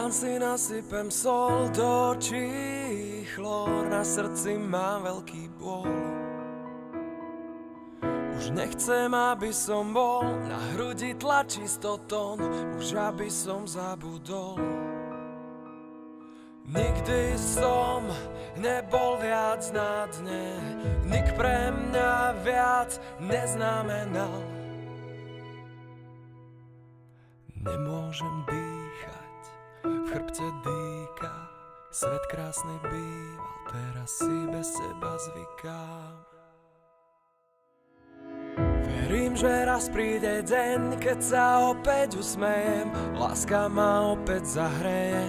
Rád si nasypem sol do očí, chlór na srdci mám veľký bôl. Už nechcem, aby som bol, na hrudi tlačí 100 tón, už aby som zabudol. Nikdy som nebol viac na dne, nik pre mňa viac neznamenal. Nemôžem dýchať, v chrbte dýka, svet krásny býval, teraz si bez teba zvykám. Verím, že raz príde deň, keď sa opäť usmejem, láska ma opäť zahreje.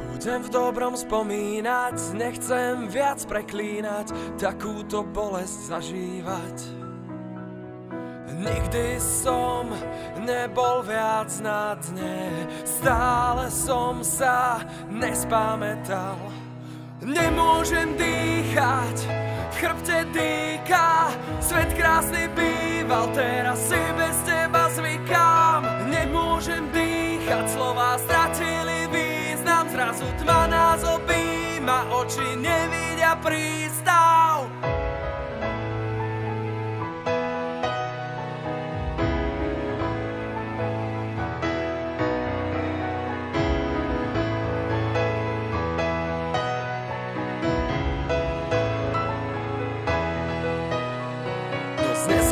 Budem v dobrom spomínať, nechcem viac preklínať, takúto bolesť zažívať. Nikdy som nebol viac na dne, stále som sa nespamätal. Nemôžem dýchať, v chrbte dýka, svet krásny býval, teraz si bez teba zvykám. Nemôžem dýchať, slová stratili význam, zrazu tma nás objíma, oči nevidia prístav.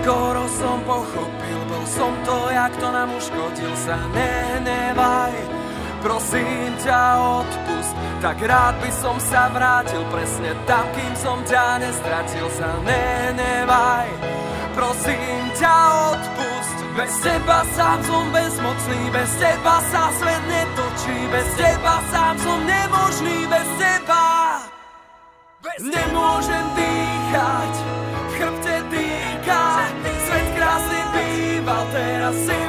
Skoro som pochopil, bol som to, jak to nám uškodil. Sa nehnevaj, prosím ťa odpust, tak rád by som sa vrátil presne tam, kým som ťa nestratil. Sa nehnevaj, prosím ťa odpust, bez teba sám som bezmocný, bez teba sa svet netočí, bez teba sám som nemožný, bez teba nemôžem dýchať, v chrbte dýka, svet krásny býval, teraz si